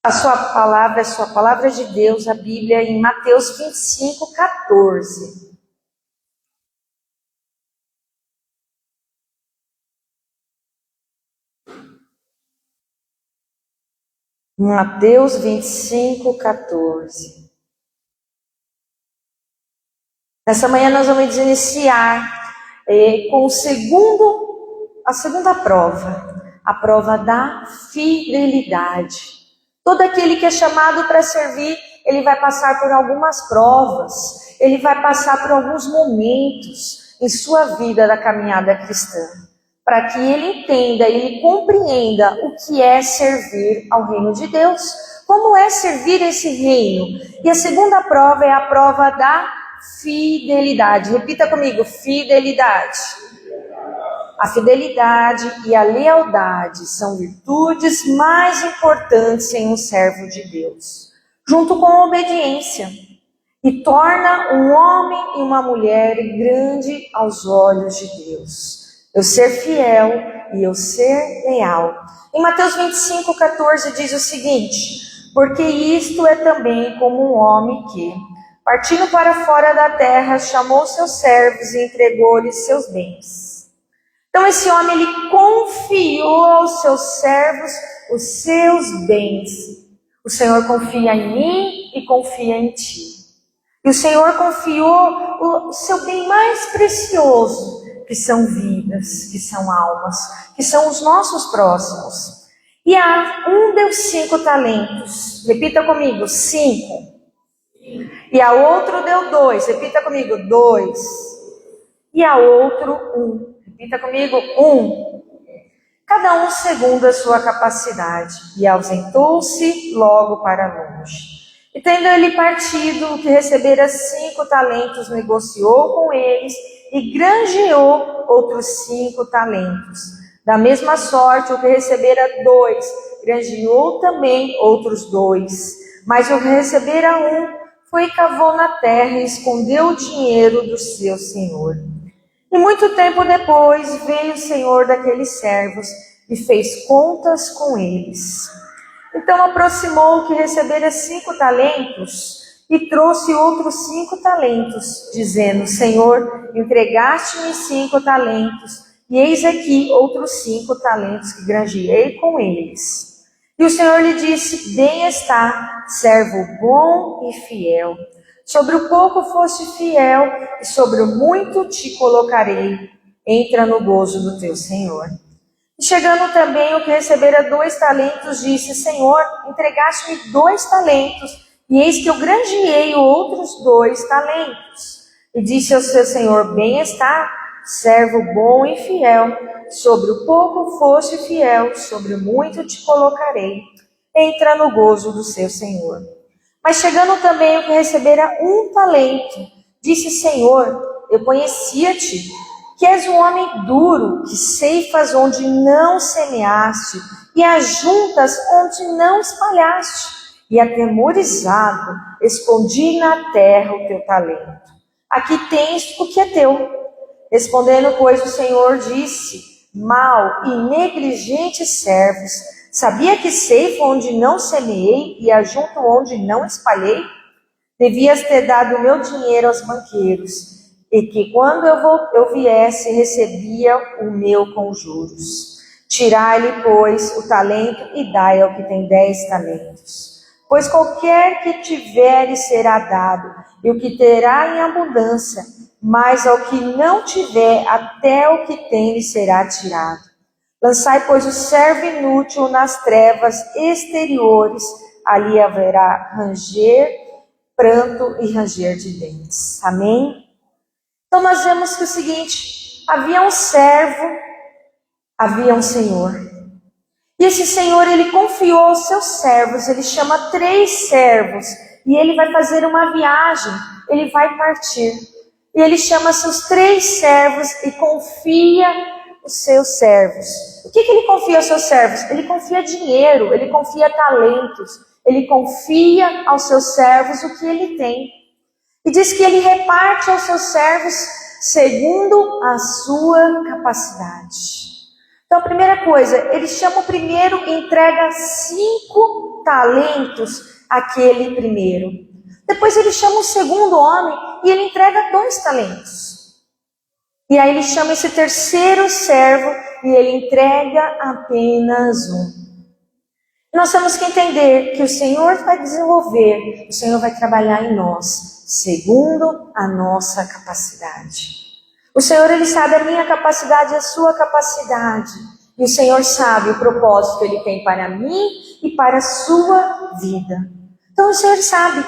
A sua palavra de Deus, a Bíblia, em Mateus 25, 14. Mateus 25, 14. Nessa manhã nós vamos iniciar com a segunda prova, a prova da fidelidade. Todo aquele que é chamado para servir, ele vai passar por algumas provas, ele vai passar por alguns momentos em sua vida da caminhada cristã, para que ele entenda, ele compreenda o que é servir ao reino de Deus, como é servir esse reino. E a segunda prova é a prova da fidelidade. Repita comigo, fidelidade. A fidelidade e a lealdade são virtudes mais importantes em um servo de Deus, junto com a obediência, e torna um homem e uma mulher grande aos olhos de Deus. Eu ser fiel e eu ser leal. Em Mateus 25, 14 diz o seguinte: porque isto é também como um homem que, partindo para fora da terra, chamou seus servos e entregou-lhes seus bens. Então esse homem, ele confiou aos seus servos os seus bens. O Senhor confia em mim e confia em ti. E o Senhor confiou o seu bem mais precioso, que são vidas, que são almas, que são os nossos próximos. E deu 5 talentos. Repita comigo, 5. E a outro deu 2. Repita comigo, 2. E a outro 1. Repita comigo, 1. Cada um segundo a sua capacidade. E ausentou-se logo para longe. E tendo ele partido, o que recebera 5 talentos, negociou com eles e granjeou outros 5 talentos. Da mesma sorte, o que recebera 2, granjeou também outros 2. Mas o que recebera 1, foi e cavou na terra e escondeu o dinheiro do seu senhor. E muito tempo depois veio o senhor daqueles servos e fez contas com eles. Então aproximou o que recebera 5 talentos e trouxe outros 5 talentos, dizendo: Senhor, entregaste-me 5 talentos, e eis aqui outros 5 talentos que granjeei com eles. E o Senhor lhe disse: bem está, servo bom e fiel. Sobre o pouco foste fiel, e sobre o muito te colocarei. Entra no gozo do teu Senhor. E chegando também o que recebera 2 talentos, disse: Senhor, entregaste-me 2 talentos, e eis que eu granjeei outros 2 talentos. E disse ao seu Senhor: bem está, servo bom e fiel. Sobre o pouco foste fiel, sobre o muito te colocarei. Entra no gozo do seu Senhor. Mas chegando também o que recebera 1 talento, disse: Senhor, eu conhecia-te, que és um homem duro, que ceifas onde não semeaste, e ajuntas onde não espalhaste. E atemorizado, escondi na terra o teu talento. Aqui tens o que é teu. Respondendo, pois, o Senhor disse: mau e negligente servos, sabia que ceifo onde não semeei e ajunto onde não espalhei? Devias ter dado o meu dinheiro aos banqueiros, e que quando eu viesse, recebia o meu com juros. Tirai-lhe, pois, o talento e dai ao que tem 10 talentos. Pois qualquer que tiver será dado, e o que terá em abundância, mas ao que não tiver, até o que tem lhe será tirado. Lançai, pois, o servo inútil nas trevas exteriores, ali haverá ranger, pranto e ranger de dentes. Amém? Então nós vemos que o seguinte: havia um servo, havia um senhor. E esse senhor, ele confiou aos seus servos, ele chama 3 servos, e ele vai fazer uma viagem, ele vai partir. E ele chama seus 3 servos e confia os seus servos. O que ele confia aos seus servos? Ele confia dinheiro, ele confia talentos, ele confia aos seus servos o que ele tem. E diz que ele reparte aos seus servos segundo a sua capacidade. Então a primeira coisa, ele chama o primeiro e entrega 5 talentos àquele primeiro. Depois ele chama o segundo homem e ele entrega 2 talentos. E aí ele chama esse terceiro servo e ele entrega apenas 1. Nós temos que entender que o Senhor vai desenvolver, o Senhor vai trabalhar em nós, segundo a nossa capacidade. O Senhor, Ele sabe a minha capacidade e a sua capacidade. E o Senhor sabe o propósito que Ele tem para mim e para a sua vida. Então o Senhor sabe,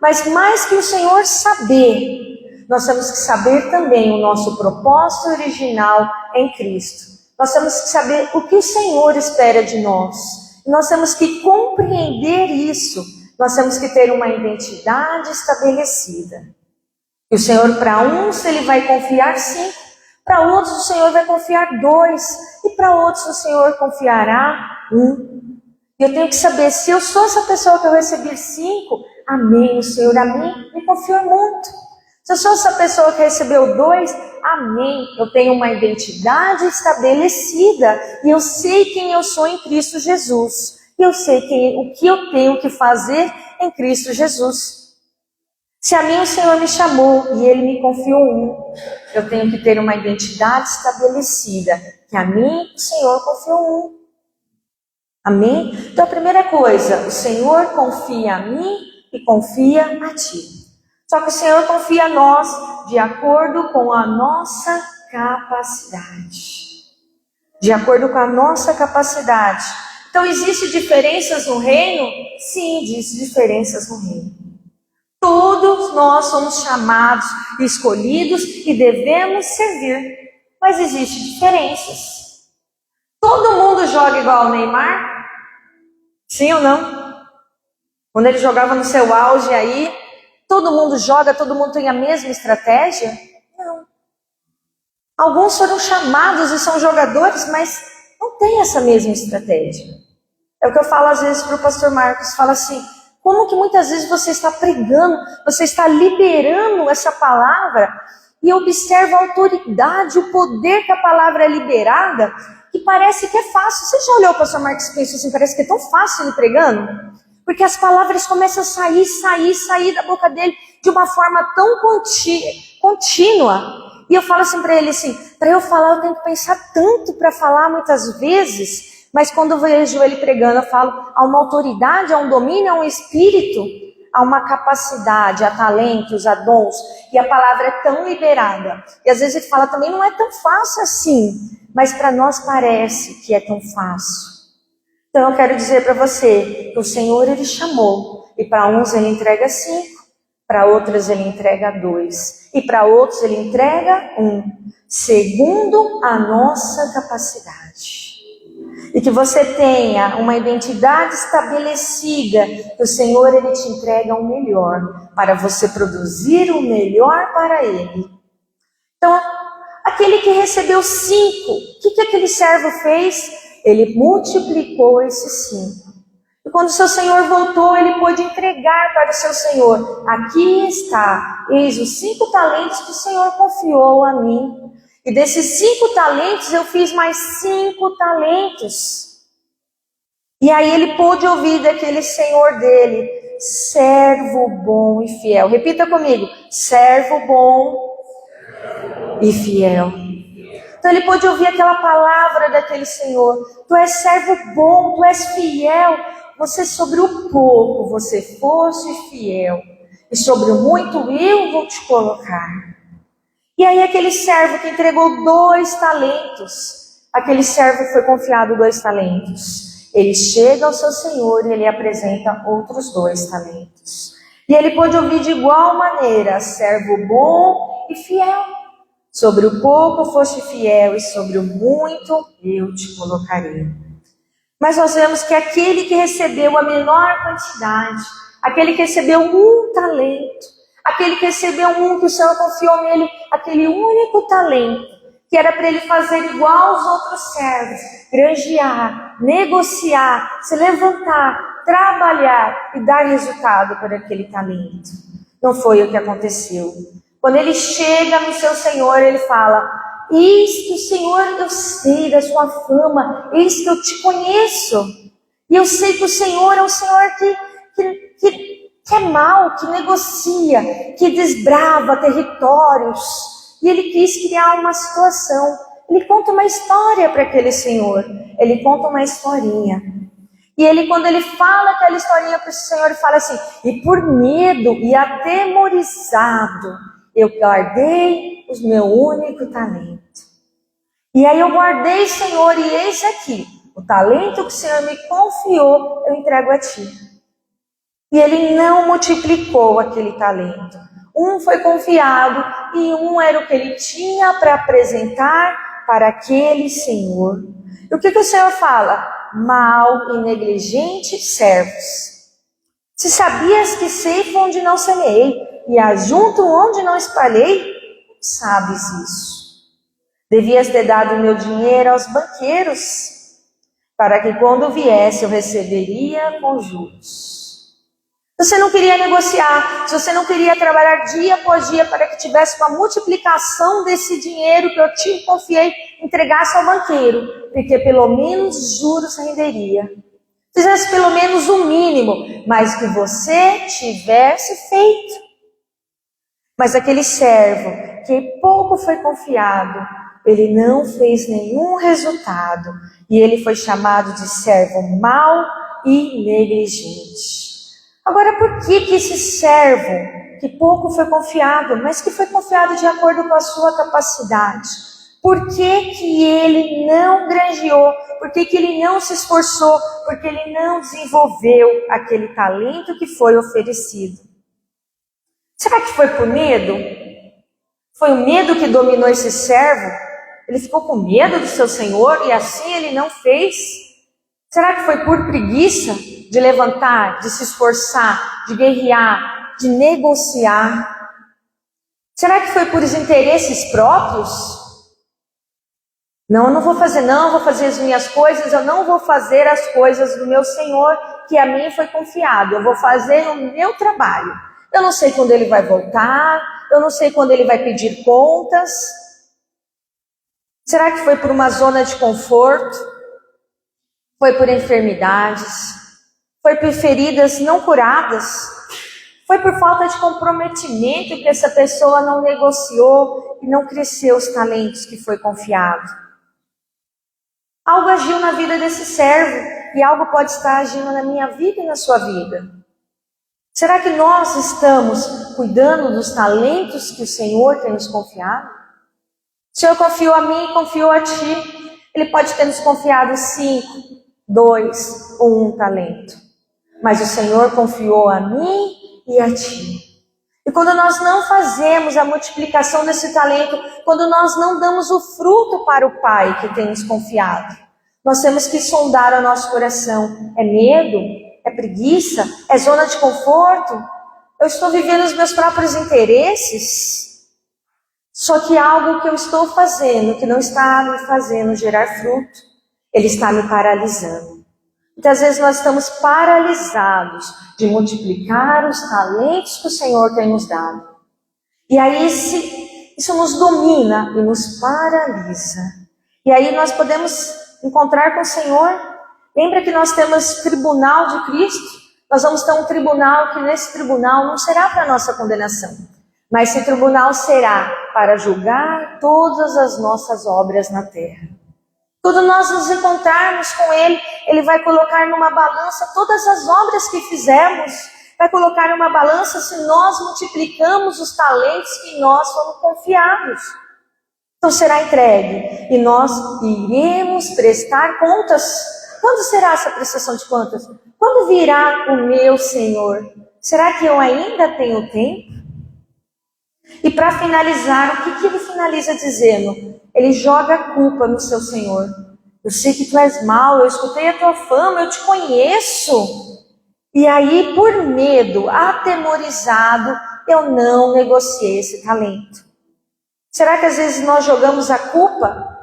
mas mais que o Senhor saber, nós temos que saber também o nosso propósito original em Cristo. Nós temos que saber o que o Senhor espera de nós. Nós temos que compreender isso. Nós temos que ter uma identidade estabelecida. E o Senhor, para uns, Ele vai confiar 5. Para outros, o Senhor vai confiar 2. E para outros, o Senhor confiará 1. E eu tenho que saber, se eu sou essa pessoa que eu recebi 5, amém, o Senhor a mim me confiou muito. Se eu sou essa pessoa que recebeu 2, amém, eu tenho uma identidade estabelecida e eu sei quem eu sou em Cristo Jesus. E eu sei o que eu tenho que fazer em Cristo Jesus. Se a mim o Senhor me chamou e Ele me confiou 1, eu tenho que ter uma identidade estabelecida, que a mim o Senhor confiou 1. Amém? Então a primeira coisa, o Senhor confia a mim e confia a ti. Só que o Senhor confia a nós de acordo com a nossa capacidade. De acordo com a nossa capacidade. Então, existem diferenças no reino? Sim, existem diferenças no reino. Todos nós somos chamados, escolhidos e devemos servir. Mas existem diferenças. Todo mundo joga igual ao Neymar? Sim ou não? Quando ele jogava no seu auge aí, todo mundo joga, todo mundo tem a mesma estratégia? Não. Alguns foram chamados e são jogadores, mas não tem essa mesma estratégia. É o que eu falo às vezes para o pastor Marcos, fala assim, como que muitas vezes você está pregando, você está liberando essa palavra e observa a autoridade, o poder que a palavra é liberada, que parece que é fácil. Você já olhou para o pastor Marcos e pensou assim, parece que é tão fácil ele pregando? Porque as palavras começam a sair da boca dele de uma forma tão contínua. E eu falo assim para ele assim, para eu falar eu tenho que pensar tanto para falar muitas vezes, mas quando eu vejo ele pregando eu falo, há uma autoridade, há um domínio, há um espírito, há uma capacidade, há talentos, há dons, e a palavra é tão liberada. E às vezes ele fala também, não é tão fácil assim, mas para nós parece que é tão fácil. Então eu quero dizer para você que o Senhor Ele chamou, e para uns Ele entrega 5, para outros Ele entrega 2, e para outros Ele entrega 1, segundo a nossa capacidade. E que você tenha uma identidade estabelecida, que o Senhor Ele te entrega o melhor, para você produzir o melhor para Ele. Então, aquele que recebeu 5, o que aquele servo fez? Ele multiplicou esses 5. E quando o seu senhor voltou, ele pôde entregar para o seu senhor. Aqui está, eis os 5 talentos que o Senhor confiou a mim. E desses 5 talentos, eu fiz mais 5 talentos. E aí ele pôde ouvir daquele senhor dele, servo bom e fiel. Repita comigo, servo bom e fiel. Então ele pôde ouvir aquela palavra daquele Senhor. Tu és servo bom, tu és fiel. Você sobre o pouco, você foste fiel. E sobre o muito eu vou te colocar. E aí aquele servo que entregou 2 talentos. Aquele servo foi confiado 2 talentos. Ele chega ao seu Senhor e ele apresenta outros 2 talentos. E ele pôde ouvir de igual maneira, servo bom e fiel. Sobre o pouco foste fiel e sobre o muito eu te colocarei. Mas nós vemos que aquele que recebeu a menor quantidade, aquele que recebeu 1 talento, aquele que recebeu 1 que o Senhor confiou nele, aquele único talento, que era para ele fazer igual aos outros servos, granjear, negociar, se levantar, trabalhar e dar resultado para aquele talento. Não foi o que aconteceu. Quando ele chega no seu Senhor, ele fala, eis que o Senhor, eu sei da sua fama, eis que eu te conheço. E eu sei que o Senhor é um Senhor que é mau, que negocia, que desbrava territórios. E ele quis criar uma situação. Ele conta uma história para aquele Senhor. Ele conta uma historinha. E ele, quando ele fala aquela historinha para o Senhor, ele fala assim: e por medo e atemorizado, eu guardei o meu único talento. E aí eu guardei, Senhor, e eis aqui, o talento que o Senhor me confiou, eu entrego a ti. E ele não multiplicou aquele talento. Um foi confiado e um era o que ele tinha para apresentar para aquele Senhor. E o que o Senhor fala? Mau e negligente servos. Se sabias que ceifo onde não semeei e ajunto onde não espalhei, sabes isso. Devias ter dado o meu dinheiro aos banqueiros, para que quando viesse eu receberia com juros. Se você não queria negociar, se você não queria trabalhar dia após dia para que tivesse uma multiplicação desse dinheiro que eu te confiei, entregasse ao banqueiro, porque pelo menos juros renderia. Fizesse pelo menos o mínimo, mas que você tivesse feito. Mas aquele servo que pouco foi confiado, ele não fez nenhum resultado e ele foi chamado de servo mau e negligente. Agora, por que esse servo, que pouco foi confiado, mas que foi confiado de acordo com a sua capacidade, por que ele não granjeou? Por que ele não se esforçou? Porque ele não desenvolveu aquele talento que foi oferecido? Será que foi por medo? Foi o medo que dominou esse servo? Ele ficou com medo do seu senhor e assim ele não fez? Será que foi por preguiça de levantar, de se esforçar, de guerrear, de negociar? Será que foi por interesses próprios? Não, eu não vou fazer, não, eu vou fazer as minhas coisas, eu não vou fazer as coisas do meu Senhor, que a mim foi confiado, eu vou fazer o meu trabalho. Eu não sei quando ele vai voltar, eu não sei quando ele vai pedir contas. Será que foi por uma zona de conforto? Foi por enfermidades? Foi por feridas não curadas? Foi por falta de comprometimento que essa pessoa não negociou e não cresceu os talentos que foi confiado? Algo agiu na vida desse servo e algo pode estar agindo na minha vida e na sua vida. Será que nós estamos cuidando dos talentos que o Senhor tem nos confiado? O Senhor confiou a mim e confiou a ti. Ele pode ter nos confiado 5, 2 ou 1 talento. Mas o Senhor confiou a mim e a ti. E quando nós não fazemos a multiplicação desse talento, quando nós não damos o fruto para o Pai que tem nos confiado, nós temos que sondar o nosso coração. É medo? É preguiça? É zona de conforto? Eu estou vivendo os meus próprios interesses? Só que algo que eu estou fazendo, que não está me fazendo gerar fruto, ele está me paralisando. Muitas vezes nós estamos paralisados de multiplicar os talentos que o Senhor tem nos dado. E aí isso nos domina e nos paralisa. E aí nós podemos encontrar com o Senhor. Lembra que nós temos tribunal de Cristo? Nós vamos ter um tribunal que nesse tribunal não será para a nossa condenação. Mas esse tribunal será para julgar todas as nossas obras na terra. Quando nós nos encontrarmos com Ele, Ele vai colocar numa balança todas as obras que fizemos, vai colocar numa balança se nós multiplicamos os talentos que nós fomos confiados. Então será entregue e nós iremos prestar contas. Quando será essa prestação de contas? Quando virá o meu Senhor? Será que eu ainda tenho tempo? E para finalizar, o que ele finaliza dizendo? Ele joga a culpa no seu Senhor. Eu sei que tu és mau, eu escutei a tua fama, eu te conheço. E aí, por medo, atemorizado, eu não negociei esse talento. Será que às vezes nós jogamos a culpa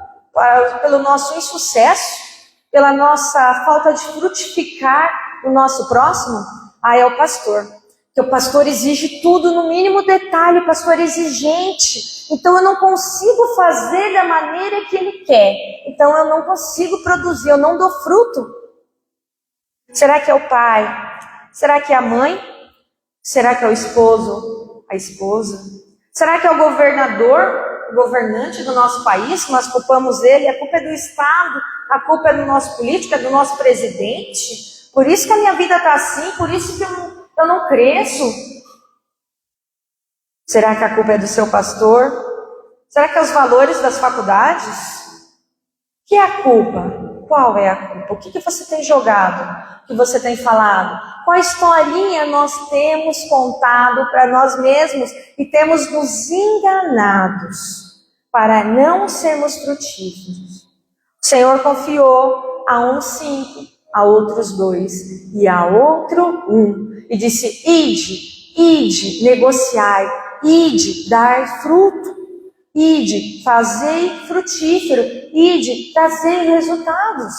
pelo nosso insucesso? Pela nossa falta de frutificar o nosso próximo? É o pastor. Porque o pastor exige tudo no mínimo detalhe, o pastor é exigente. Então eu não consigo fazer da maneira que ele quer. Então eu não consigo produzir, eu não dou fruto. Será que é o pai? Será que é a mãe? Será que é o esposo? A esposa? Será que é o governador? O governante do nosso país, que nós culpamos ele? A culpa é do Estado? A culpa é do nosso político? É do nosso presidente? Por isso que a minha vida está assim? Por isso que eu não cresço? Será que a culpa é do seu pastor? Será que é os valores das faculdades? Que é a culpa? Qual é a culpa? O que você tem jogado? O que você tem falado? Qual historinha nós temos contado para nós mesmos e temos nos enganados para não sermos frutíferos? O Senhor confiou a uns 5, a outros 2 e a outro 1. E disse: ide, negociai, ide, dar fruto. Ide, fazei frutífero, ide, trazei resultados.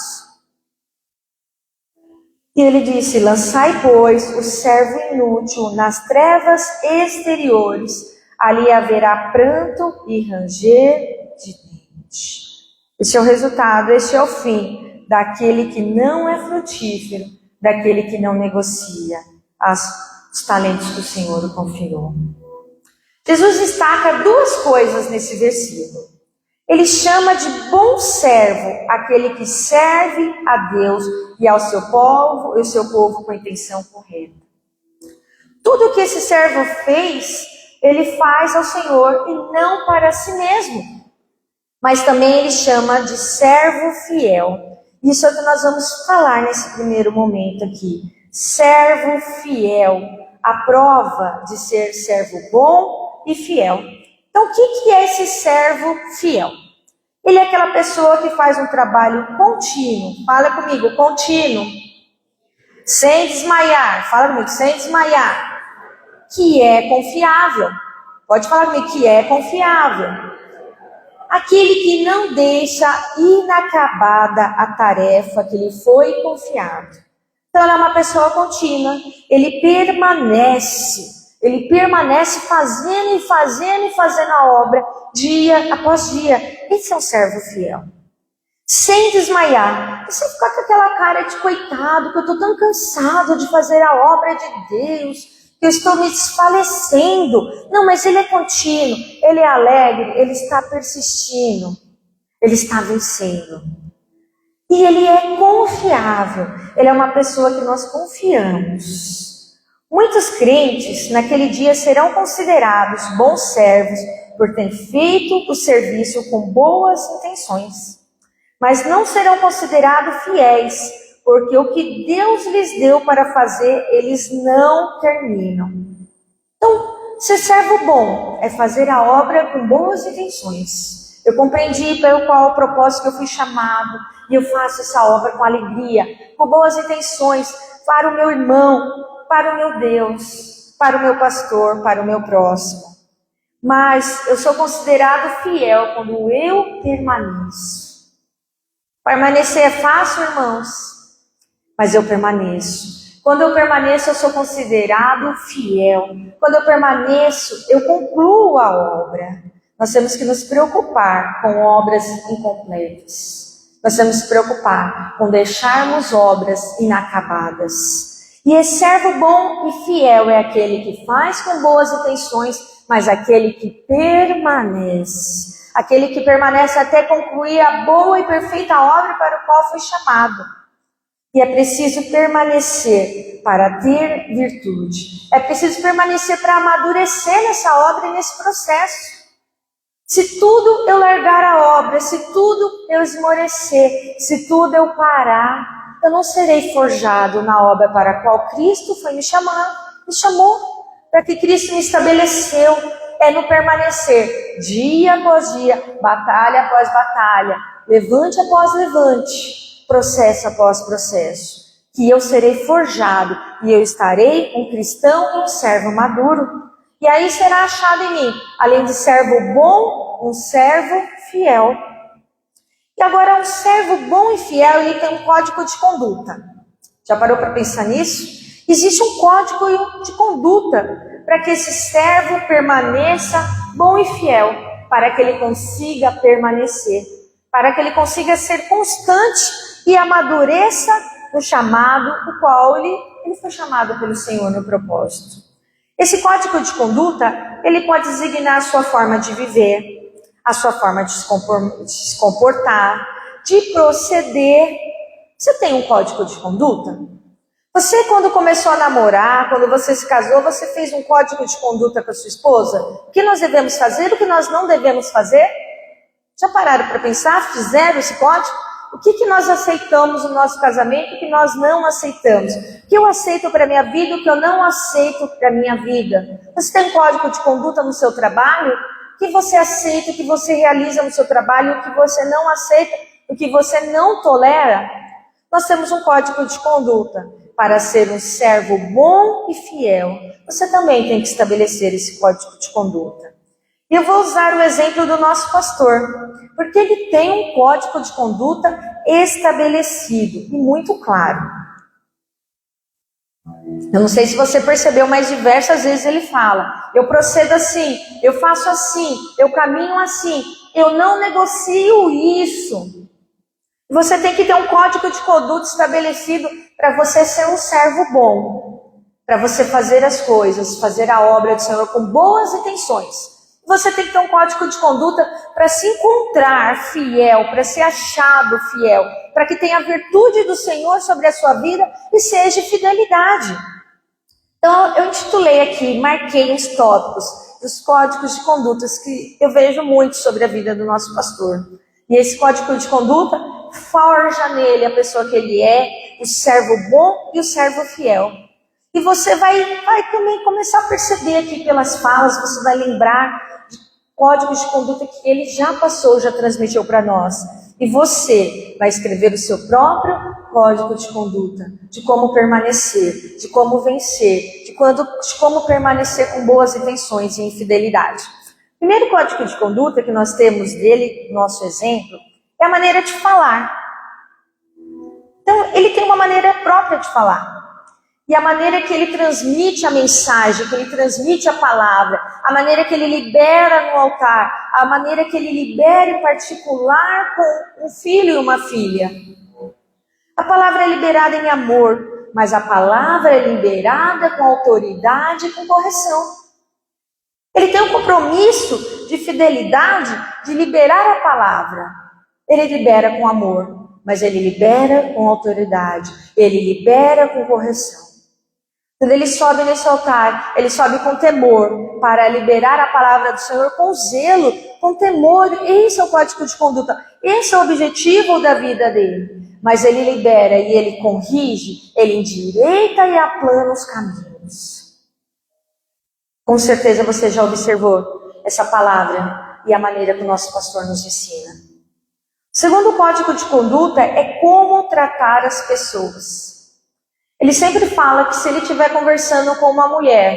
E ele disse: lançai, pois, o servo inútil nas trevas exteriores, ali haverá pranto e ranger de dente. Esse é o resultado, este é o fim daquele que não é frutífero, daquele que não negocia os talentos que o Senhor o confiou. Jesus destaca 2 coisas nesse versículo. Ele chama de bom servo aquele que serve a Deus e ao seu povo com a intenção correta. Tudo que esse servo fez, ele faz ao Senhor e não para si mesmo. Mas também ele chama de servo fiel. Isso é o que nós vamos falar nesse primeiro momento aqui. Servo fiel, a prova de ser servo bom e fiel. Então, o que é esse servo fiel? Ele é aquela pessoa que faz um trabalho contínuo. Fala comigo, contínuo. Sem desmaiar. Fala comigo, sem desmaiar. Que é confiável. Pode falar comigo, que é confiável. Aquele que não deixa inacabada a tarefa que lhe foi confiado. Então, ele é uma pessoa contínua. Ele permanece fazendo e fazendo a obra, dia após dia. Esse é um servo fiel. Sem desmaiar. E sem ficar com aquela cara de coitado, que eu estou tão cansado de fazer a obra de Deus, que eu estou me desfalecendo. Não, mas ele é contínuo, ele é alegre, ele está persistindo, ele está vencendo. E ele é confiável, ele é uma pessoa que nós confiamos. Muitos crentes naquele dia serão considerados bons servos por terem feito o serviço com boas intenções, mas não serão considerados fiéis, porque o que Deus lhes deu para fazer, eles não terminam. Então, ser servo bom é fazer a obra com boas intenções. Eu compreendi pelo qual o propósito que eu fui chamado, e eu faço essa obra com alegria, com boas intenções, para o meu irmão, para o meu Deus, para o meu pastor, para o meu próximo. Mas eu sou considerado fiel quando eu permaneço. Permanecer é fácil, irmãos, mas eu permaneço. Quando eu permaneço, eu sou considerado fiel. Quando eu permaneço, eu concluo a obra. Nós temos que nos preocupar com obras incompletas. Nós temos que nos preocupar com deixarmos obras inacabadas. E esse servo bom e fiel é aquele que faz com boas intenções, mas aquele que permanece. Aquele que permanece até concluir a boa e perfeita obra para o qual foi chamado. E é preciso permanecer para ter virtude. É preciso permanecer para amadurecer nessa obra e nesse processo. Se tudo eu largar a obra, se tudo eu esmorecer, se tudo eu parar, eu não serei forjado na obra para a qual Cristo foi me chamou, para que Cristo me estabeleceu. É no permanecer, dia após dia, batalha após batalha, levante após levante, processo após processo, que eu serei forjado e eu estarei um cristão e um servo maduro. E aí será achado em mim, além de servo bom, um servo fiel. E agora, um servo bom e fiel, ele tem um código de conduta. Já parou para pensar nisso? Existe um código de conduta para que esse servo permaneça bom e fiel, para que ele consiga permanecer, para que ele consiga ser constante e amadureça no chamado, o qual ele foi chamado pelo Senhor no propósito. Esse código de conduta, ele pode designar a sua forma de viver, a sua forma de se comportar, de proceder. Você tem um código de conduta? Você, quando começou a namorar, quando você se casou, você fez um código de conduta com a sua esposa? O que nós devemos fazer, o que nós não devemos fazer? Já pararam para pensar? Fizeram esse código? O que nós aceitamos no nosso casamento, o que nós não aceitamos? O que eu aceito para a minha vida, o que eu não aceito para a minha vida? Você tem um código de conduta no seu trabalho? O que você aceita, o que você realiza no seu trabalho, o que você não aceita, o que você não tolera? Nós temos um código de conduta. Para ser um servo bom e fiel, você também tem que estabelecer esse código de conduta. E eu vou usar o exemplo do nosso pastor, porque ele tem um código de conduta estabelecido e muito claro. Eu não sei se você percebeu, mas diversas vezes ele fala: eu procedo assim, eu faço assim, eu caminho assim, eu não negocio isso. Você tem que ter um código de conduta estabelecido para você ser um servo bom, para você fazer as coisas, fazer a obra do Senhor com boas intenções. Você tem que ter um código de conduta para se encontrar fiel, para ser achado fiel, para que tenha a virtude do Senhor sobre a sua vida e seja fidelidade. Então eu intitulei aqui, marquei uns tópicos dos códigos de condutas que eu vejo muito sobre a vida do nosso pastor. E esse código de conduta forja nele a pessoa que ele é, o servo bom e o servo fiel. E você vai também começar a perceber aqui pelas falas, você vai lembrar de códigos de conduta que ele já passou, já transmitiu para nós. E você vai escrever o seu próprio código de conduta, de como permanecer, de como vencer, de como permanecer com boas intenções e em fidelidade. O primeiro código de conduta que nós temos dele, nosso exemplo, é a maneira de falar. Então, ele tem uma maneira própria de falar. E a maneira que ele transmite a mensagem, que ele transmite a palavra, a maneira que ele libera no altar, a maneira que ele libera em particular com um filho e uma filha. A palavra é liberada em amor, mas a palavra é liberada com autoridade e com correção. Ele tem um compromisso de fidelidade de liberar a palavra. Ele libera com amor, mas ele libera com autoridade, ele libera com correção. Quando ele sobe nesse altar, ele sobe com temor para liberar a palavra do Senhor com zelo, com temor. Esse é o código de conduta, esse é o objetivo da vida dele. Mas ele libera e ele corrige, ele endireita e aplana os caminhos. Com certeza você já observou essa palavra e a maneira que o nosso pastor nos ensina. O segundo código de conduta é como tratar as pessoas. Ele sempre fala que se ele estiver conversando com uma mulher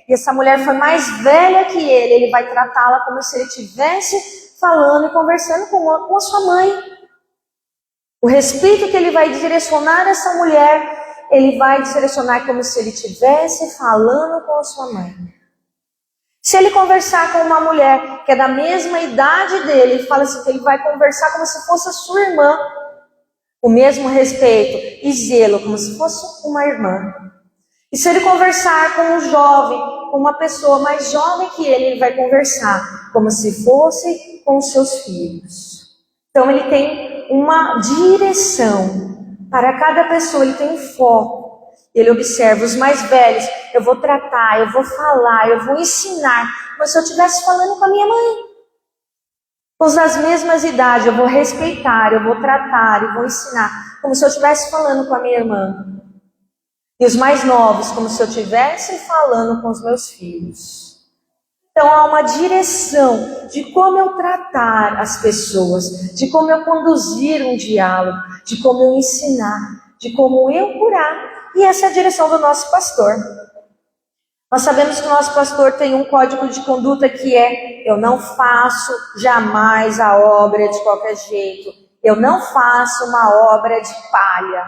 e essa mulher for mais velha que ele vai tratá-la como se ele estivesse falando e conversando com a sua mãe. O respeito que ele vai direcionar a essa mulher, ele vai direcionar como se ele estivesse falando com a sua mãe. Se ele conversar com uma mulher que é da mesma idade dele, ele fala assim que ele vai conversar como se fosse a sua irmã. O mesmo respeito e zelo, como se fosse uma irmã. E se ele conversar com um jovem, com uma pessoa mais jovem que ele vai conversar como se fosse com os seus filhos. Então ele tem uma direção para cada pessoa, ele tem um foco. Ele observa os mais velhos, eu vou tratar, eu vou falar, eu vou ensinar, como se eu estivesse falando com a minha mãe. Os das mesmas idades, eu vou respeitar, eu vou tratar, eu vou ensinar, como se eu estivesse falando com a minha irmã. E os mais novos, como se eu estivesse falando com os meus filhos. Então há uma direção de como eu tratar as pessoas, de como eu conduzir um diálogo, de como eu ensinar, de como eu curar. E essa é a direção do nosso pastor. Nós sabemos que o nosso pastor tem um código de conduta que é: eu não faço jamais a obra de qualquer jeito. Eu não faço uma obra de palha.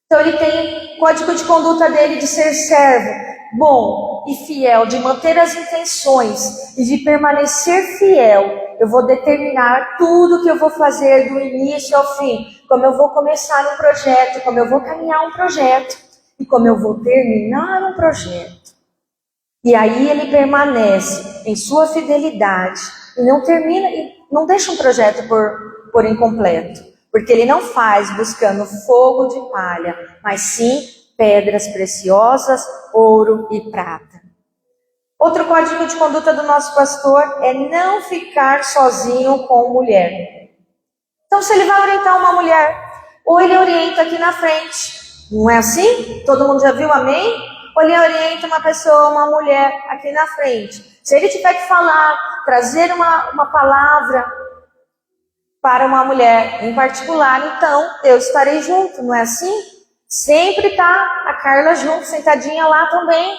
Então ele tem o código de conduta dele de ser servo bom e fiel, de manter as intenções e de permanecer fiel, eu vou determinar tudo que eu vou fazer do início ao fim, como eu vou começar um projeto, como eu vou caminhar um projeto e como eu vou terminar um projeto. E aí ele permanece em sua fidelidade e não termina, e não deixa um projeto por incompleto, porque ele não faz buscando fogo de palha, mas sim pedras preciosas, ouro e prata. Outro código de conduta do nosso pastor é não ficar sozinho com mulher. Então, se ele vai orientar uma mulher, ou ele orienta aqui na frente, não é assim? Todo mundo já viu, amém? Ou ele orienta uma pessoa, uma mulher aqui na frente. Se ele tiver que falar, trazer uma palavra para uma mulher em particular, então eu estarei junto, não é assim? Sempre está a Carla junto, sentadinha lá também,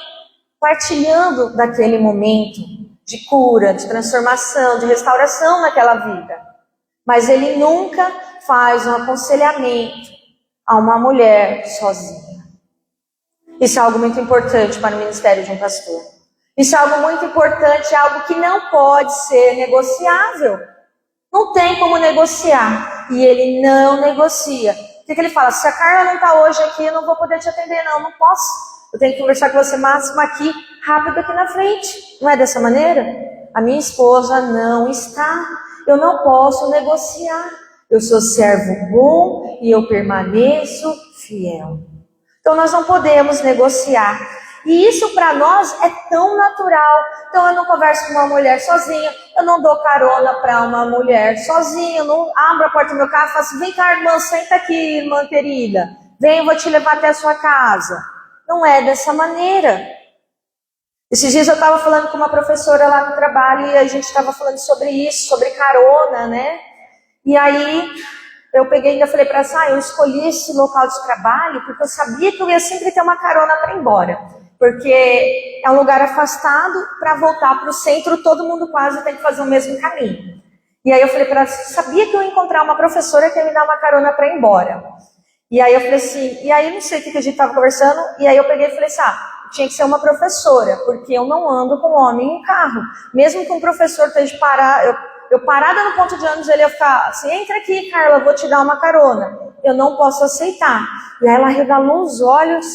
partilhando daquele momento de cura, de transformação, de restauração naquela vida. Mas ele nunca faz um aconselhamento a uma mulher sozinha. Isso é algo muito importante para o ministério de um pastor. Isso é algo muito importante, é algo que não pode ser negociável. Não tem como negociar. E ele não negocia. O que ele fala? Se a Carla não está hoje aqui, eu não vou poder te atender, não posso. Eu tenho que conversar com você máximo aqui, rápido aqui na frente. Não é dessa maneira? A minha esposa não está. Eu não posso negociar. Eu sou servo bom e eu permaneço fiel. Então nós não podemos negociar. E isso para nós é tão natural. Então eu não converso com uma mulher sozinha, eu não dou carona para uma mulher sozinha, eu não abro a porta do meu carro e falo assim, vem cá, irmã, senta aqui, irmã querida. Vem, eu vou te levar até a sua casa. Não é dessa maneira. Esses dias eu estava falando com uma professora lá no trabalho e a gente estava falando sobre isso, sobre carona, né? E aí eu peguei e ainda falei para ela, eu escolhi esse local de trabalho porque eu sabia que eu ia sempre ter uma carona para ir embora. Porque é um lugar afastado, para voltar para o centro, todo mundo quase tem que fazer o mesmo caminho. E aí eu falei para ela, sabia que eu ia encontrar uma professora que ia me dar uma carona para ir embora. E aí eu falei assim, e aí não sei o que a gente estava conversando, e aí eu peguei e falei assim, tinha que ser uma professora, porque eu não ando com homem em carro. Mesmo que um professor esteja parado, eu parada no ponto de ônibus, ele ia ficar assim, entra aqui, Carla, eu vou te dar uma carona. Eu não posso aceitar. E aí ela regalou os olhos,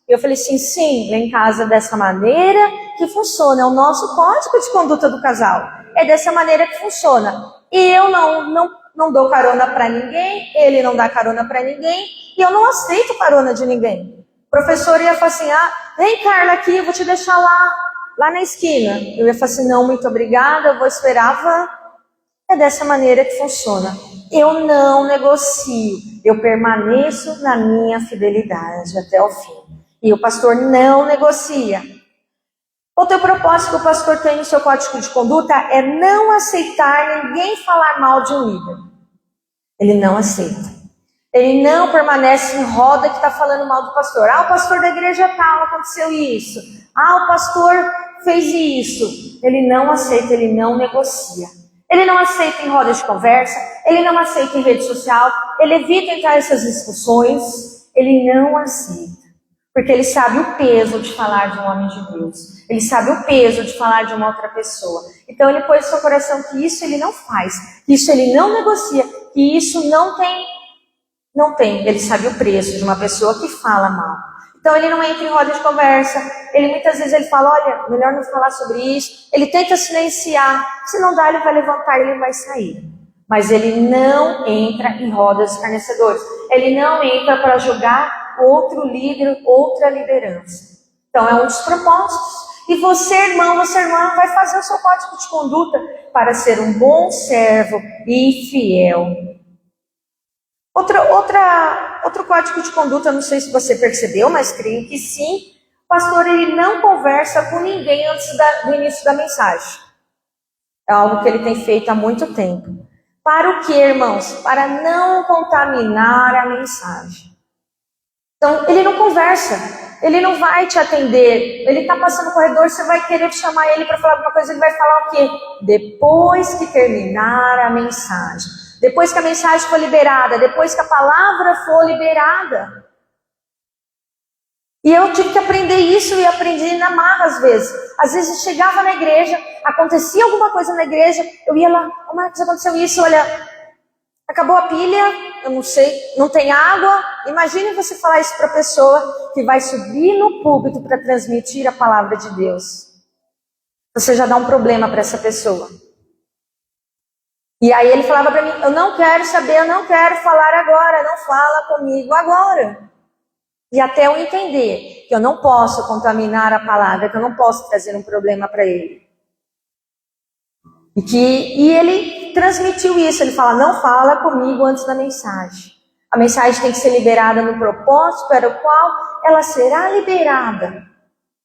e eu falei assim, sim, lá em casa é dessa maneira que funciona, é o nosso código de conduta do casal. É dessa maneira que funciona. E eu não dou carona para ninguém, ele não dá carona para ninguém, e eu não aceito carona de ninguém. O professor ia falar assim, vem Carla aqui, eu vou te deixar lá na esquina. Eu ia falar assim, não, muito obrigada, eu vou esperar a van. É dessa maneira que funciona. Eu não negocio, eu permaneço na minha fidelidade até o fim. E o pastor não negocia. Outro propósito que o pastor tem no seu código de conduta é não aceitar ninguém falar mal de um líder. Ele não aceita. Ele não permanece em roda que está falando mal do pastor. O pastor da igreja tal aconteceu isso. O pastor fez isso. Ele não aceita, ele não negocia. Ele não aceita em roda de conversa, ele não aceita em rede social, ele evita entrar nessas discussões, ele não aceita. Porque ele sabe o peso de falar de um homem de Deus. Ele sabe o peso de falar de uma outra pessoa. Então ele põe no seu coração que isso ele não faz, que isso ele não negocia, que isso não tem. Ele sabe o preço de uma pessoa que fala mal. Então ele não entra em roda de conversa. Ele muitas vezes ele fala, olha, melhor não falar sobre isso. Ele tenta silenciar. Se não dá, ele vai levantar e ele vai sair. Mas ele não entra em rodas escarnecedores. Ele não entra para julgar outro líder, outra liderança. Então é um dos propósitos. E você, irmão, você, irmã, vai fazer o seu código de conduta para ser um bom servo e fiel. Outro código de conduta, não sei se você percebeu, mas creio que sim. O pastor ele não conversa com ninguém antes do início da mensagem. É algo que ele tem feito há muito tempo. Para o que, irmãos? Para não contaminar a mensagem. Então, ele não conversa, ele não vai te atender, ele está passando no corredor, você vai querer chamar ele para falar alguma coisa, ele vai falar o quê? Depois que terminar a mensagem, depois que a mensagem for liberada, depois que a palavra for liberada. E eu tive que aprender isso e aprendi na marra às vezes. Às vezes eu chegava na igreja, acontecia alguma coisa na igreja, eu ia lá, ô Marcos, aconteceu isso, olha, acabou a pilha, eu não sei, não tem água. Imagine você falar isso para a pessoa que vai subir no púlpito para transmitir a palavra de Deus. Você já dá um problema para essa pessoa. E aí ele falava para mim, eu não quero saber, eu não quero falar agora, não fala comigo agora. E até eu entender que eu não posso contaminar a palavra, que eu não posso trazer um problema para ele. E ele transmitiu isso, ele fala, não fala comigo antes da mensagem. A mensagem tem que ser liberada no propósito para o qual ela será liberada.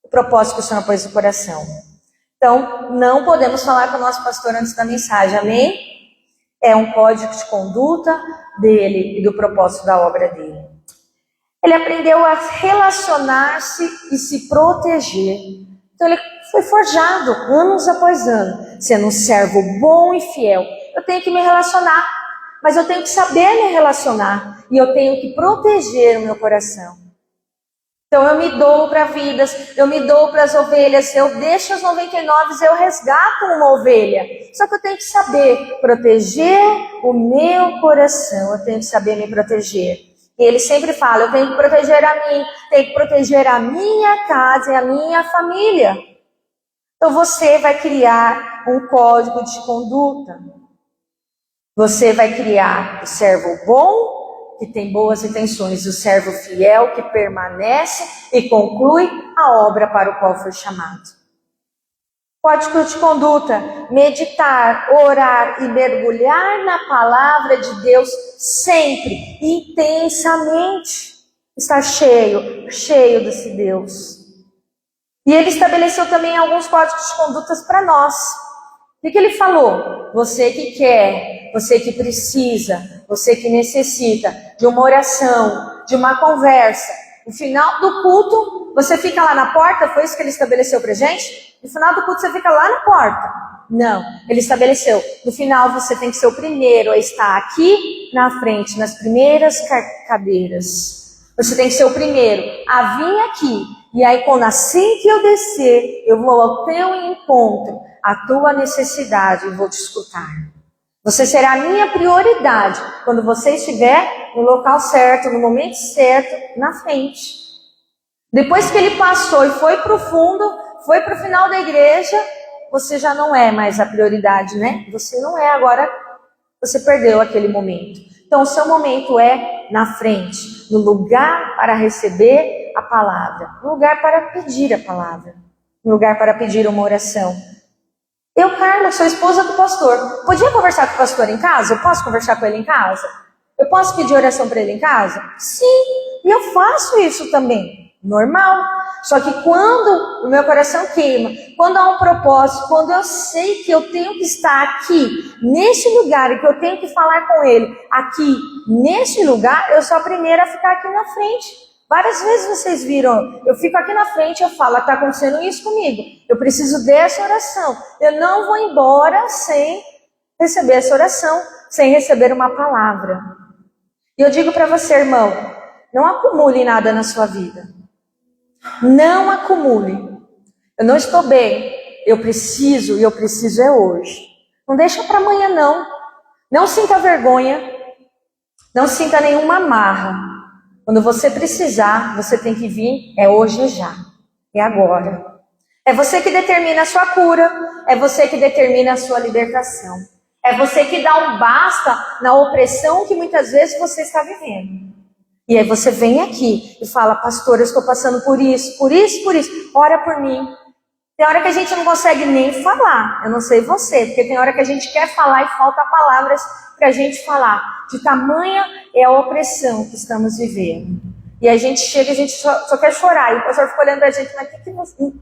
O propósito que o Senhor pôs no coração. Então, não podemos falar com o nosso pastor antes da mensagem, amém? É um código de conduta dele e do propósito da obra dele. Ele aprendeu a relacionar-se e se proteger. Então ele foi forjado anos após ano, sendo um servo bom e fiel. Eu tenho que me relacionar, mas eu tenho que saber me relacionar. E eu tenho que proteger o meu coração. Então eu me dou para vidas, eu me dou para as ovelhas, eu deixo as 99, eu resgato uma ovelha. Só que eu tenho que saber proteger o meu coração, eu tenho que saber me proteger. E ele sempre fala, eu tenho que proteger a mim, tenho que proteger a minha casa e a minha família. Então você vai criar um código de conduta. Você vai criar o servo bom, que tem boas intenções, o servo fiel, que permanece e conclui a obra para o qual foi chamado. Código de conduta, meditar, orar e mergulhar na palavra de Deus sempre, intensamente. Está cheio desse Deus. E ele estabeleceu também alguns códigos de condutas para nós. O que ele falou? Você que quer, você que precisa, você que necessita de uma oração, de uma conversa. No final do culto, você fica lá na porta, foi isso que ele estabeleceu para gente? No final do culto você fica lá na porta. Não, ele estabeleceu. No final você tem que ser o primeiro a estar aqui na frente, nas primeiras cadeiras. Você tem que ser o primeiro a vir aqui. E aí quando assim que eu descer, eu vou ao teu encontro, a tua necessidade, e vou te escutar. Você será a minha prioridade quando você estiver no local certo, no momento certo, na frente. Depois que ele passou e foi para o fundo, foi para o final da igreja, você já não é mais a prioridade, né? Você não é agora, você perdeu aquele momento. Então o seu momento é na frente, no lugar para receber a palavra, no lugar para pedir a palavra, no lugar para pedir uma oração. Eu, Carla, sou esposa do pastor. Podia conversar com o pastor em casa? Eu posso conversar com ele em casa? Eu posso pedir oração para ele em casa? Sim, e eu faço isso também. Normal. Só que quando o meu coração queima, quando há um propósito, quando eu sei que eu tenho que estar aqui, neste lugar, e que eu tenho que falar com ele aqui, neste lugar, eu sou a primeira a ficar aqui na frente. Várias vezes vocês viram, eu fico aqui na frente, eu falo, está acontecendo isso comigo, eu preciso dessa oração, eu não vou embora sem receber essa oração, sem receber uma palavra. E eu digo para você, irmão, não acumule nada na sua vida, não acumule. Eu não estou bem, eu preciso, e eu preciso é hoje. Não deixa para amanhã não sinta vergonha, não sinta nenhuma amarra. Quando você precisar, você tem que vir, é hoje e já, é agora. É você que determina a sua cura, é você que determina a sua libertação. É você que dá um basta na opressão que muitas vezes você está vivendo. E aí você vem aqui e fala, pastor, eu estou passando por isso, ora por mim. Tem hora que a gente não consegue nem falar, eu não sei você, porque tem hora que a gente quer falar e falta palavras para a gente falar. De tamanha é a opressão que estamos vivendo. E a gente chega e a gente só quer chorar. E o pastor fica olhando para a gente, mas que você...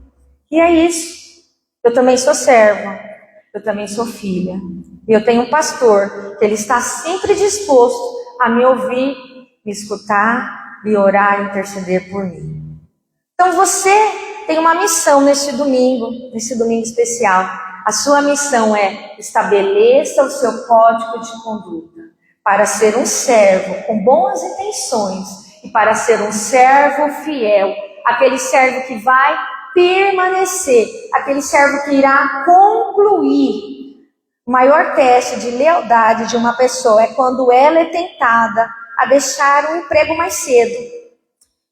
E é isso. Eu também sou serva. Eu também sou filha. E eu tenho um pastor que ele está sempre disposto a me ouvir, me escutar, me orar e interceder por mim. Então você tem uma missão nesse domingo especial. A sua missão é estabeleça o seu código de conduta para ser um servo com boas intenções e para ser um servo fiel aquele servo que vai permanecer, aquele servo que irá concluir. O maior teste de lealdade de uma pessoa é quando ela é tentada a deixar um emprego mais cedo.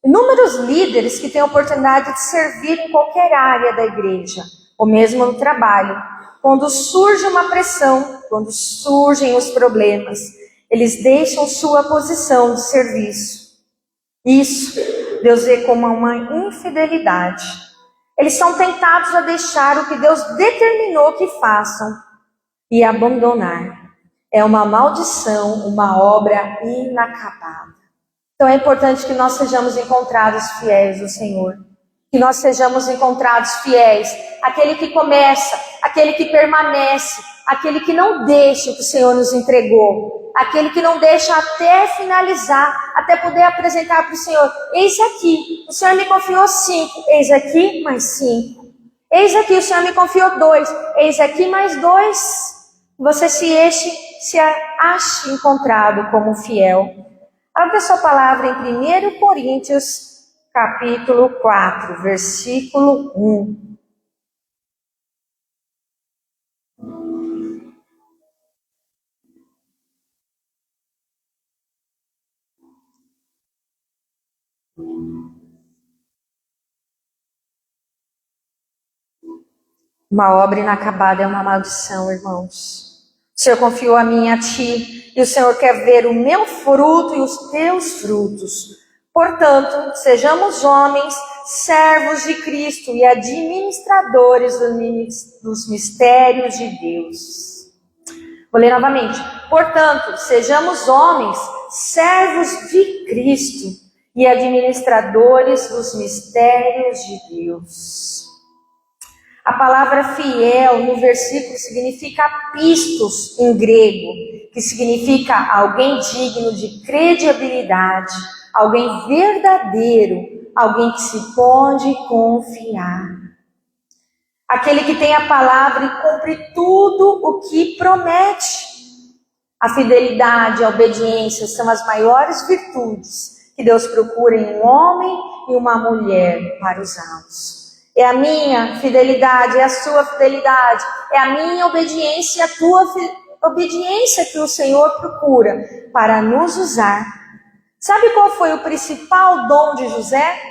Inúmeros líderes que têm a oportunidade de servir em qualquer área da igreja, ou mesmo no trabalho, quando surge uma pressão, quando surgem os problemas, eles deixam sua posição de serviço. Isso Deus vê como uma infidelidade. Eles são tentados a deixar o que Deus determinou que façam e abandonar. É uma maldição, uma obra inacabada. Então é importante que nós sejamos encontrados fiéis do Senhor. Que nós sejamos encontrados fiéis. Aquele que começa, aquele que permanece, aquele que não deixa o que o Senhor nos entregou. Aquele que não deixa até finalizar, até poder apresentar para o Senhor. Eis aqui, o Senhor me confiou 5, eis aqui mais 5. Eis aqui, o Senhor me confiou 2, eis aqui mais 2. Você se ache encontrado como fiel. Abra sua palavra em 1 Coríntios, capítulo 4, versículo 1. Uma obra inacabada é uma maldição, irmãos. O Senhor confiou a mim e a ti, e o Senhor quer ver o meu fruto e os teus frutos. Portanto, sejamos homens, servos de Cristo e administradores dos mistérios de Deus. Vou ler novamente. Portanto, sejamos homens, servos de Cristo e administradores dos mistérios de Deus. A palavra fiel no versículo significa pistos em grego, que significa alguém digno de credibilidade, alguém verdadeiro, alguém que se pode confiar. Aquele que tem a palavra e cumpre tudo o que promete. A fidelidade e a obediência são as maiores virtudes que Deus procura em um homem e uma mulher para usá-los. É a minha fidelidade, é a sua fidelidade, é a minha obediência e a tua obediência que o Senhor procura para nos usar. Sabe qual foi o principal dom de José?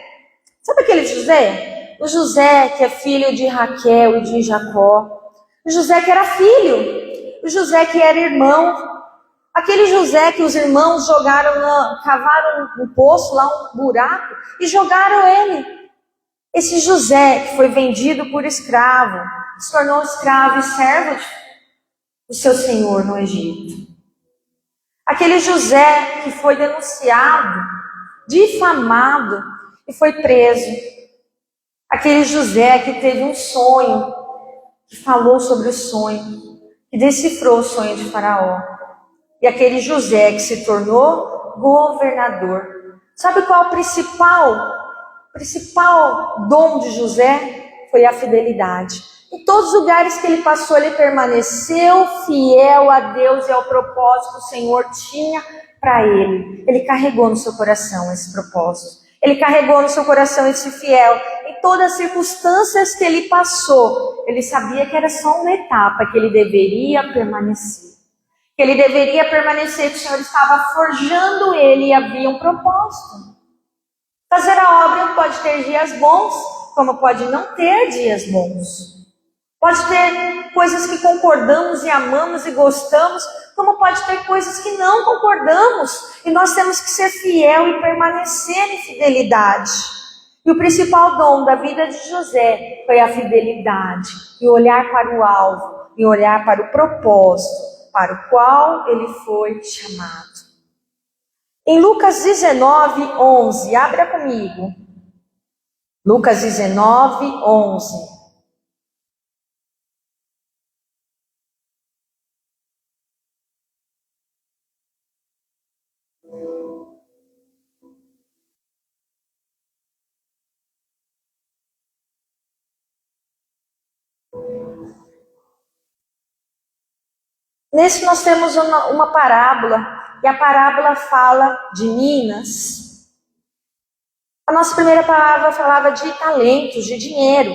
Sabe aquele José? O José que é filho de Raquel e de Jacó. O José que era filho. O José que era irmão. Aquele José que os irmãos cavaram um poço lá, um buraco, e jogaram ele. Esse José que foi vendido por escravo, se tornou escravo e servo do seu senhor no Egito. Aquele José que foi denunciado, difamado e foi preso. Aquele José que teve um sonho, que falou sobre o sonho, que decifrou o sonho de Faraó. E aquele José que se tornou governador. Sabe qual é o principal dom de José? Foi a fidelidade. Em todos os lugares que ele passou, ele permaneceu fiel a Deus e ao propósito que o Senhor tinha para ele. Ele carregou no seu coração esse propósito. Ele carregou no seu coração esse fiel. Em todas as circunstâncias que ele passou, ele sabia que era só uma etapa, que ele deveria permanecer. Que ele deveria permanecer, que o Senhor estava forjando ele e havia um propósito. Fazer a obra pode ter dias bons, como pode não ter dias bons. Pode ter coisas que concordamos e amamos e gostamos, como pode ter coisas que não concordamos. E nós temos que ser fiel e permanecer em fidelidade. E o principal dom da vida de José foi a fidelidade. E olhar para o alvo, e olhar para o propósito para o qual ele foi chamado. Em Lucas 19, 11, abra comigo. Lucas 19, 11. Nesse nós temos uma parábola, e a parábola fala de Minas. A nossa primeira palavra falava de talentos, de dinheiro.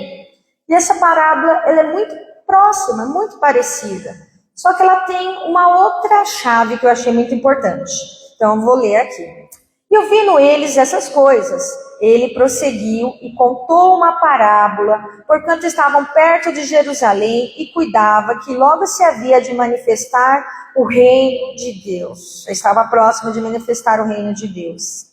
E essa parábola, ela é muito próxima, muito parecida. Só que ela tem uma outra chave que eu achei muito importante. Então, eu vou ler aqui. E ouvindo eles essas coisas, ele prosseguiu e contou uma parábola, porquanto estavam perto de Jerusalém e cuidava que logo se havia de manifestar o reino de Deus. Estava próximo de manifestar o reino de Deus.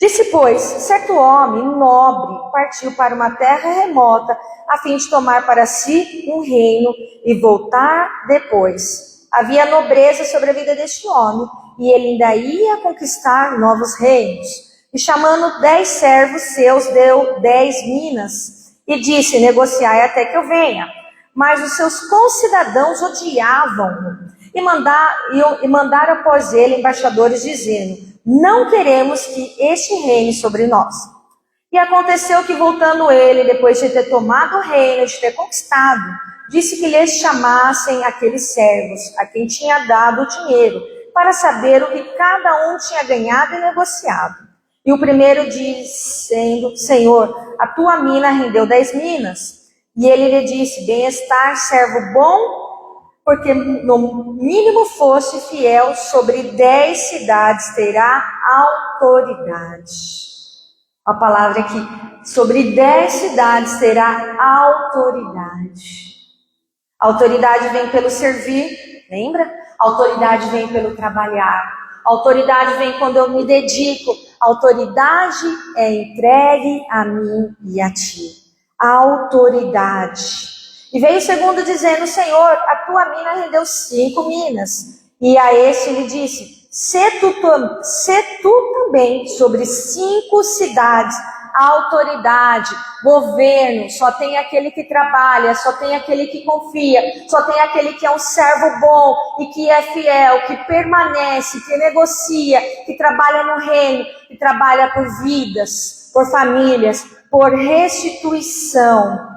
Disse, pois, certo homem nobre partiu para uma terra remota, a fim de tomar para si um reino e voltar depois. Havia nobreza sobre a vida deste homem, e ele ainda ia conquistar novos reinos. E chamando 10 servos seus, deu 10 minas, e disse, negociai até que eu venha. Mas os seus concidadãos odiavam-no, e mandaram após ele embaixadores, dizendo, não queremos que este reine sobre nós. E aconteceu que, voltando ele, depois de ter tomado o reino, de ter conquistado, disse que lhes chamassem aqueles servos, a quem tinha dado o dinheiro, para saber o que cada um tinha ganhado e negociado. E o primeiro dizendo, Senhor, a tua mina rendeu 10 minas. E ele lhe disse, bem-estar, servo bom, porque no mínimo fosse fiel, sobre 10 cidades terá autoridade. A palavra aqui, sobre 10 cidades terá autoridade. A autoridade vem pelo servir, lembra? A autoridade vem pelo trabalhar. A autoridade vem quando eu me dedico. A autoridade é entregue a mim e a ti. A autoridade. E veio o segundo dizendo, Senhor, a tua mina rendeu 5 minas. E a este ele disse, se tu também sobre 5 cidades, autoridade, governo, só tem aquele que trabalha, só tem aquele que confia, só tem aquele que é um servo bom e que é fiel, que permanece, que negocia, que trabalha no reino, que trabalha por vidas, por famílias, por restituição.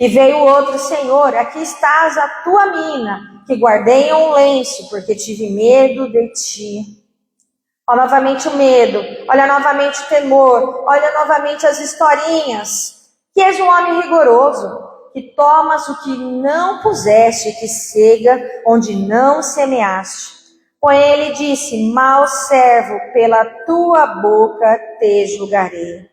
E veio outro, Senhor, aqui estás a tua mina, que guardei em um lenço, porque tive medo de ti. Olha novamente o medo, olha novamente o temor, olha novamente as historinhas. Que és um homem rigoroso, que tomas o que não puseste, que cega onde não semeaste. Porém ele disse, mau servo, pela tua boca te julgarei.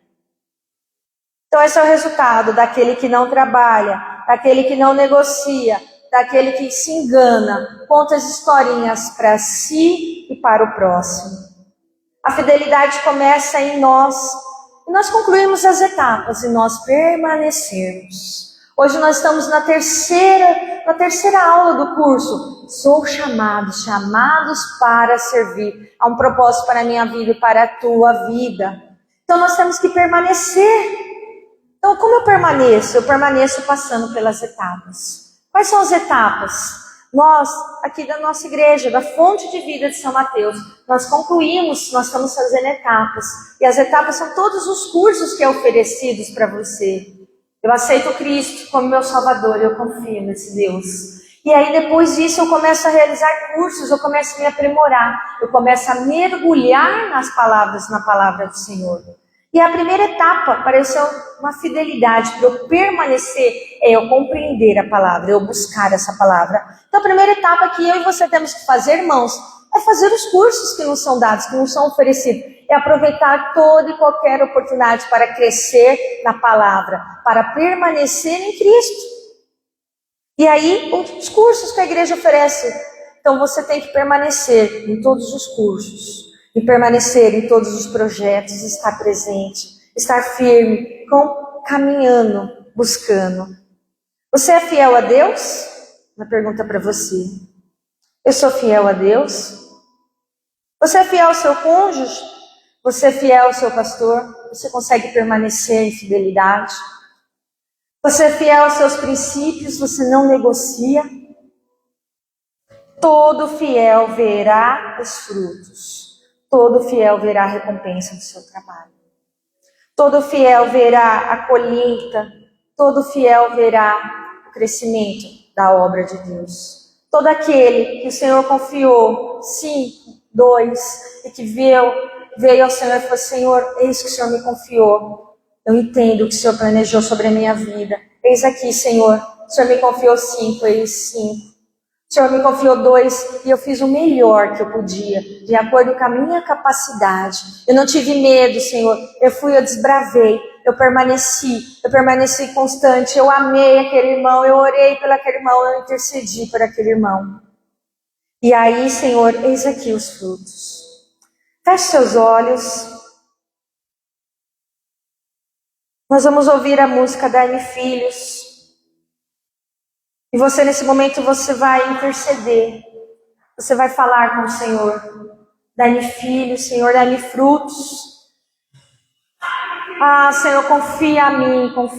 Então esse é o resultado daquele que não trabalha, daquele que não negocia, daquele que se engana, conta as historinhas para si e para o próximo. A fidelidade começa em nós, e nós concluímos as etapas e nós permanecermos. Hoje nós estamos na terceira aula do curso. Sou chamados para servir. Há um propósito para a minha vida e para a tua vida. Então nós temos que permanecer. Então, como eu permaneço? Eu permaneço passando pelas etapas. Quais são as etapas? Nós, aqui da nossa igreja, da Fonte de Vida de São Mateus, nós concluímos, nós estamos fazendo etapas. E as etapas são todos os cursos que é oferecidos para você. Eu aceito Cristo como meu Salvador, eu confio nesse Deus. E aí, depois disso, eu começo a realizar cursos, eu começo a me aprimorar, eu começo a mergulhar nas palavras, na palavra do Senhor. E a primeira etapa pareceu uma fidelidade para eu permanecer, é eu compreender a palavra, eu buscar essa palavra. Então a primeira etapa que eu e você temos que fazer, irmãos, é fazer os cursos que nos são dados, que nos são oferecidos. É aproveitar toda e qualquer oportunidade para crescer na palavra, para permanecer em Cristo. E aí, os cursos que a igreja oferece. Então você tem que permanecer em todos os cursos. E permanecer em todos os projetos, estar presente, estar firme, caminhando, buscando. Você é fiel a Deus? Uma pergunta para você. Eu sou fiel a Deus? Você é fiel ao seu cônjuge? Você é fiel ao seu pastor? Você consegue permanecer em fidelidade? Você é fiel aos seus princípios? Você não negocia? Todo fiel verá os frutos. Todo fiel verá a recompensa do seu trabalho. Todo fiel verá a colheita. Todo fiel verá o crescimento da obra de Deus. Todo aquele que o Senhor confiou 5, 2, e que viu veio ao Senhor e falou: Senhor, eis que o Senhor me confiou. Eu entendo o que o Senhor planejou sobre a minha vida. Eis aqui, Senhor. O Senhor me confiou 5, eis 5. O Senhor me confiou 2 e eu fiz o melhor que eu podia, de acordo com a minha capacidade. Eu não tive medo, Senhor. Eu desbravei, eu permaneci constante. Eu amei aquele irmão, eu orei pelo aquele irmão, eu intercedi por aquele irmão. E aí, Senhor, eis aqui os frutos. Feche seus olhos. Nós vamos ouvir a música Dai-me Filhos. E você, nesse momento, você vai interceder. Você vai falar com o Senhor. Dai-me filhos, Senhor, dai-me frutos. Ah, Senhor, confia a mim, confia.